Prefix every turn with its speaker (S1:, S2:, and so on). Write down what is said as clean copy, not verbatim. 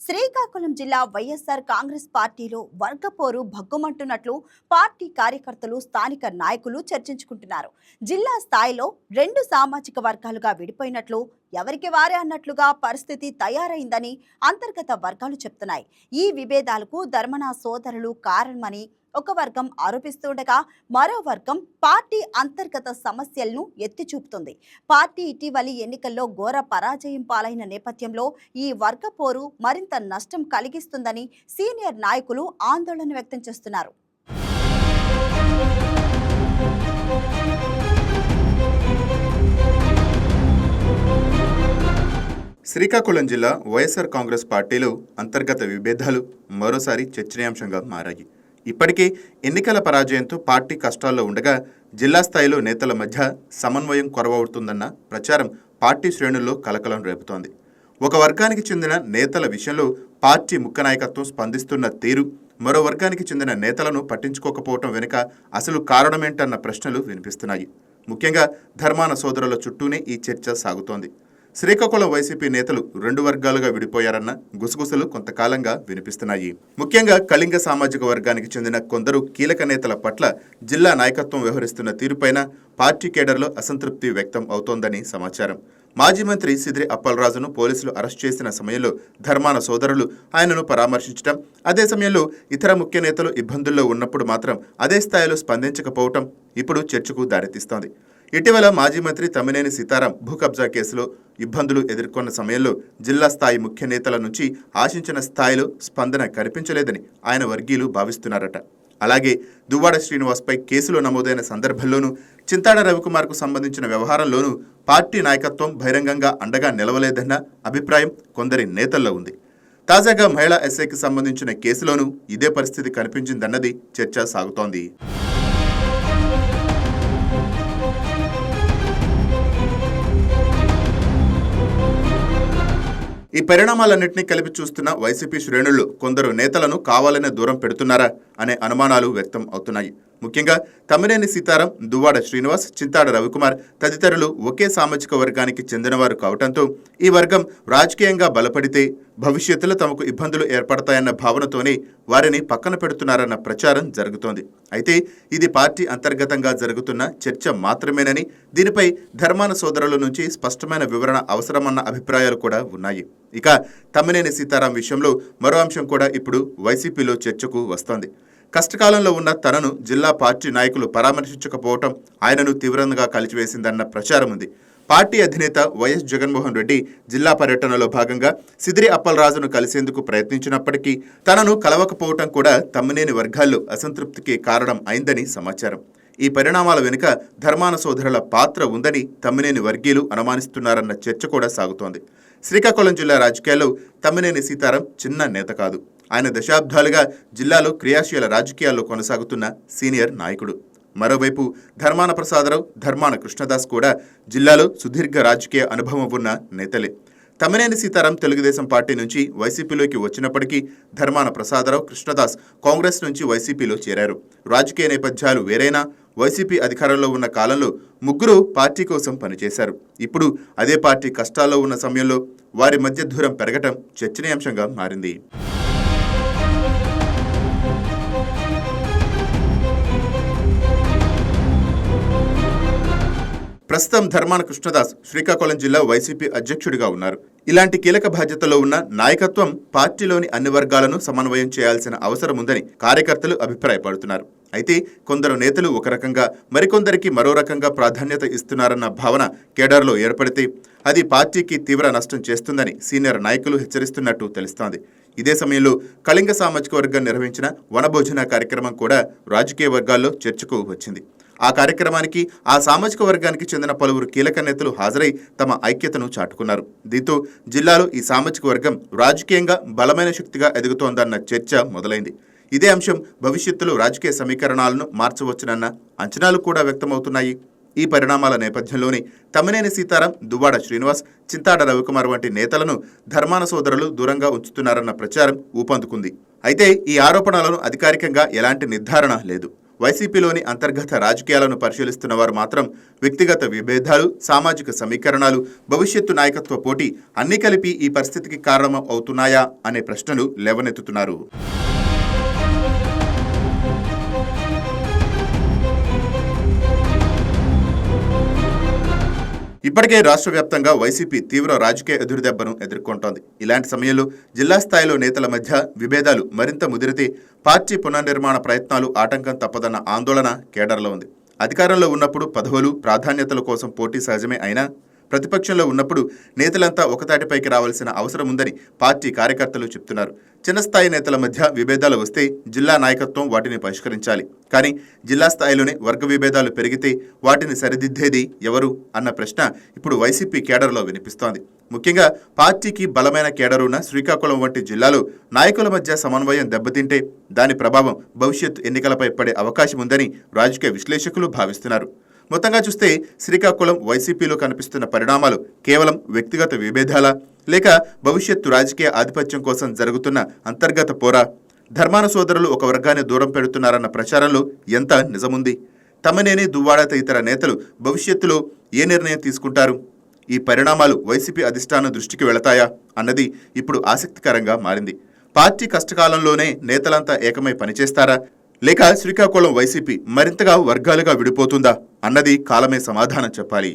S1: శ్రీకాకుళం జిల్లా వైఎస్ఆర్ కాంగ్రెస్ పార్టీలో వర్గపోరు భగ్గుమంటున్నట్లు పార్టీ కార్యకర్తలు స్థానిక నాయకులు చర్చించుకుంటున్నారు. జిల్లా స్థాయిలో రెండు సామాజిక వర్గాలుగా విడిపోయినట్లు, ఎవరికి వారే అన్నట్లుగా పరిస్థితి తయారైందని అంతర్గత వర్గాలు చెప్తున్నాయి. ఈ విభేదాలకు ధర్మన సోదరులు కారణమని ఒక వర్గం ఆరోపిస్తుండగా, మరో వర్గం పార్టీ అంతర్గత సమస్యలను ఎత్తి చూపుతుంది. పార్టీ ఇటీవలి ఎన్నికల్లో ఘోర పరాజయం పాలైన నేపథ్యంలో ఈ వర్గ పోరు మరింత నష్టం కలిగిస్తుందని సీనియర్ నాయకులు ఆందోళన వ్యక్తం చేస్తున్నారు.
S2: శ్రీకాకుళం జిల్లా వైఎస్ఆర్ కాంగ్రెస్ పార్టీలో అంతర్గత విభేదాలు మరోసారి చర్చనీయాంశంగా మారాయి. ఇప్పటికే ఎన్నికల పరాజయంతో పార్టీ కష్టాల్లో ఉండగా జిల్లా స్థాయిలో నేతల మధ్య సమన్వయం కొరవవుతుందన్న ప్రచారం పార్టీ శ్రేణుల్లో కలకలం రేపుతోంది. ఒక వర్గానికి చెందిన నేతల విషయంలో పార్టీ ముఖ్య నాయకత్వం స్పందిస్తున్న తీరు, మరో వర్గానికి చెందిన నేతలను పట్టించుకోకపోవటం వెనుక అసలు కారణమేంటన్న ప్రశ్నలు వినిపిస్తున్నాయి. ముఖ్యంగా ధర్మాన సోదరుల చుట్టూనే ఈ చర్చ సాగుతోంది. శ్రీకాకుళం వైసీపీ నేతలు రెండు వర్గాలుగా విడిపోయారన్న గుసగుసలు కొంతకాలంగా వినిపిస్తున్నాయి. ముఖ్యంగా కళింగ సామాజిక వర్గానికి చెందిన కొందరు కీలక నేతల పట్ల జిల్లా నాయకత్వం వ్యవహరిస్తున్న తీరుపైన పార్టీ కేడర్లో అసంతృప్తి వ్యక్తం అవుతోందని సమాచారం. మాజీ మంత్రి సిద్రి అప్పలరాజును పోలీసులు అరెస్ట్ చేసిన సమయంలో ధర్మాన సోదరులు ఆయనను పరామర్శించడం, అదే సమయంలో ఇతర ముఖ్య నేతలు ఇబ్బందుల్లో ఉన్నప్పుడు మాత్రం అదే స్థాయిలో స్పందించకపోవటం ఇప్పుడు చర్చకు దారితీస్తోంది. ఇటీవల మాజీ మంత్రి తమ్మినేని సీతారాం భూ కబ్జా కేసులో ఇబ్బందులు ఎదుర్కొన్న సమయంలో జిల్లా స్థాయి ముఖ్య నేతల నుంచి ఆశించిన స్థాయిలో స్పందన కనిపించలేదని ఆయన వర్గీయులు భావిస్తున్నారట. అలాగే దువ్వాడ శ్రీనివాస్పై కేసులో నమోదైన సందర్భంలోనూ, చింతాడ రవికుమార్కు సంబంధించిన వ్యవహారంలోనూ పార్టీ నాయకత్వం బహిరంగంగా అండగా నిలవలేదన్న అభిప్రాయం కొందరి నేతల్లో ఉంది. తాజాగా మహిళా ఎస్ఐకి సంబంధించిన కేసులోనూ ఇదే పరిస్థితి కనిపించిందన్నది చర్చ సాగుతోంది. ఈ పరిణామాలన్నింటినీ కలిపి చూస్తున్న వైసీపీ శ్రేణులు కొందరు నేతలను కావాలనే దూరం పెడుతున్నారా అనే అనుమానాలు వ్యక్తం అవుతున్నాయి. ముఖ్యంగా తమ్మినేని సీతారాం, దువ్వాడ శ్రీనివాస్, చింతాడ రవికుమార్ తదితరులు ఒకే సామాజిక వర్గానికి చెందినవారు కావడంతో ఈ వర్గం రాజకీయంగా బలపడితే భవిష్యత్తులో తమకు ఇబ్బందులు ఏర్పడతాయన్న భావనతోనే వారిని పక్కన పెడుతున్నారన్న ప్రచారం జరుగుతోంది. అయితే ఇది పార్టీ అంతర్గతంగా జరుగుతున్న చర్చ మాత్రమేనని, దీనిపై ధర్మాన సోదరుల నుంచి స్పష్టమైన వివరణ అవసరమన్న అభిప్రాయాలు కూడా ఉన్నాయి. ఇక తమ్మినేని సీతారాం విషయంలో మరో అంశం కూడా ఇప్పుడు వైసీపీలో చర్చకు వస్తోంది. కష్టకాలంలో ఉన్న తనను జిల్లా పార్టీ నాయకులు పరామర్శించకపోవటం ఆయనను తీవ్రంగా కలిచివేసిందన్న ప్రచారం ఉంది. పార్టీ అధినేత వైఎస్ జగన్మోహన్ రెడ్డి జిల్లా పర్యటనలో భాగంగా సిద్రి అప్పలరాజును కలిసేందుకు ప్రయత్నించినప్పటికీ తనను కలవకపోవటం కూడా తమ్మినేని వర్గాల్లో అసంతృప్తికి కారణం అయిందని సమాచారం. ఈ పరిణామాల వెనుక ధర్మాన సోదరుల పాత్ర ఉందని తమ్మినేని వర్గీయులు అనుమానిస్తున్నారన్న చర్చ కూడా సాగుతోంది. శ్రీకాకుళం జిల్లా రాజకీయాల్లో తమ్మినేని సీతారాం చిన్న నేత కాదు. ఆయన దశాబ్దాలుగా జిల్లాలో క్రియాశీల రాజకీయాల్లో కొనసాగుతున్న సీనియర్ నాయకుడు. మరోవైపు ధర్మాన ప్రసాదరావు, ధర్మాన కృష్ణదాస్ కూడా జిల్లాలో సుదీర్ఘ రాజకీయ అనుభవం ఉన్న నేతలే. తమ్మినేని సీతారాం తెలుగుదేశం పార్టీ నుంచి వైసీపీలోకి వచ్చినప్పటికీ ధర్మాన ప్రసాదరావు, కృష్ణదాస్ కాంగ్రెస్ నుంచి వైసీపీలో చేరారు. రాజకీయ నేపథ్యాలు వేరైనా వైసీపీ అధికారంలో ఉన్న కాలంలో ముగ్గురు పార్టీ కోసం పనిచేశారు. ఇప్పుడు అదే పార్టీ కష్టాల్లో ఉన్న సమయంలో వారి మధ్య దూరం పెరగటం చర్చనీయాంశంగా మారింది. ప్రస్తుతం ధర్మాన కృష్ణదాస్ శ్రీకాకుళం జిల్లా వైసీపీ అధ్యక్షుడిగా ఉన్నారు. ఇలాంటి కీలక బాధ్యతలో ఉన్న నాయకత్వం పార్టీలోని అన్ని వర్గాలను సమన్వయం చేయాల్సిన అవసరం ఉందని కార్యకర్తలు అభిప్రాయపడుతున్నారు. అయితే కొందరు నేతలు ఒక రకంగా, మరికొందరికి మరో రకంగా ప్రాధాన్యత ఇస్తున్నారన్న భావన కేడర్లో ఏర్పడితే అది పార్టీకి తీవ్ర నష్టం చేస్తుందని సీనియర్ నాయకులు హెచ్చరిస్తున్నట్టు తెలుస్తోంది. ఇదే సమయంలో కళింగ సామాజిక వర్గం నిర్వహించిన వనభోజన కార్యక్రమం కూడా రాజకీయ వర్గాల్లో చర్చకు వచ్చింది. ఆ కార్యక్రమానికి ఆ సామాజిక వర్గానికి చెందిన పలువురు కీలక నేతలు హాజరై తమ ఐక్యతను చాటుకున్నారు. దీంతో జిల్లాలో ఈ సామాజిక వర్గం రాజకీయంగా బలమైన శక్తిగా ఎదుగుతోందన్న చర్చ మొదలైంది. ఇదే అంశం భవిష్యత్తులో రాజకీయ సమీకరణాలను మార్చవచ్చునన్న అంచనాలు కూడా వ్యక్తమవుతున్నాయి. ఈ పరిణామాల నేపథ్యంలోనే తమ్మినేని సీతారాం, దువ్వాడ శ్రీనివాస్, చింతాడ రవికుమార్ వంటి నేతలను ధర్మాన సోదరులు దూరంగా ఉంచుతున్నారన్న ప్రచారం ఊపందుకుంది. అయితే ఈ ఆరోపణలను అధికారికంగా ఎలాంటి నిర్ధారణ లేదు. వైసీపీలోని అంతర్గత రాజకీయాలను పరిశీలిస్తున్న వారు మాత్రం వ్యక్తిగత విభేదాలు, సామాజిక సమీకరణాలు, భవిష్యత్తు నాయకత్వ పోటీ అన్నీ కలిపి ఈ పరిస్థితికి కారణం అవుతున్నాయా అనే ప్రశ్నలు లేవనెత్తుతున్నారు. ఇప్పటికే రాష్ట్ర వ్యాప్తంగా వైసీపీ తీవ్ర రాజకీయ ఎదురుదెబ్బను ఎదుర్కొంటోంది. ఇలాంటి సమయంలో జిల్లా స్థాయిలో నేతల మధ్య విభేదాలు మరింత ముదిరితే పార్టీ పునర్నిర్మాణ ప్రయత్నాలు ఆటంకం తప్పదన్న ఆందోళన కేడర్లో ఉంది. అధికారంలో ఉన్నప్పుడు పదవులు, ప్రాధాన్యతల కోసం పోటీ సహజమే అయినా ప్రతిపక్షంలో ఉన్నప్పుడు నేతలంతా ఒకతాటిపైకి రావాల్సిన అవసరం ఉందని పార్టీ కార్యకర్తలు చెప్తున్నారు. చిన్న స్థాయి నేతల మధ్య విభేదాలు వస్తే జిల్లా నాయకత్వం వాటిని పరిష్కరించాలి. కానీ జిల్లా స్థాయిలోనే వర్గ విభేదాలు పెరిగితే వాటిని సరిదిద్దేది ఎవరు అన్న ప్రశ్న ఇప్పుడు వైసీపీ కేడర్లో వినిపిస్తోంది. ముఖ్యంగా పార్టీకి బలమైన కేడరున్న శ్రీకాకుళం వంటి జిల్లాలో నాయకుల మధ్య సమన్వయం దెబ్బతింటే దాని ప్రభావం భవిష్యత్ ఎన్నికలపై పడే అవకాశం ఉందని రాజకీయ విశ్లేషకులు భావిస్తున్నారు. మొత్తంగా చూస్తే శ్రీకాకుళం వైసీపీలో కనిపిస్తున్న పరిణామాలు కేవలం వ్యక్తిగత విభేదాలా, లేక భవిష్యత్తు రాజకీయ ఆధిపత్యం కోసం జరుగుతున్న అంతర్గత పోరా? ధర్మాన సోదరులు ఒక వర్గాన్ని దూరం పెడుతున్నారన్న ప్రచారంలో ఎంత నిజముంది? తమ్మినేని, దువ్వాడ తదితర నేతలు భవిష్యత్తులో ఏ నిర్ణయం తీసుకుంటారు? ఈ పరిణామాలు వైసీపీ అధిష్టానం దృష్టికి వెళతాయా అన్నది ఇప్పుడు ఆసక్తికరంగా మారింది. పార్టీ కష్టకాలంలోనే నేతలంతా ఏకమై పనిచేస్తారా, లేక శ్రీకాకుళం వైసీపీ మరింతగా వర్గాలుగా విడిపోతుందా అన్నది కాలమే సమాధానం చెప్పాలి.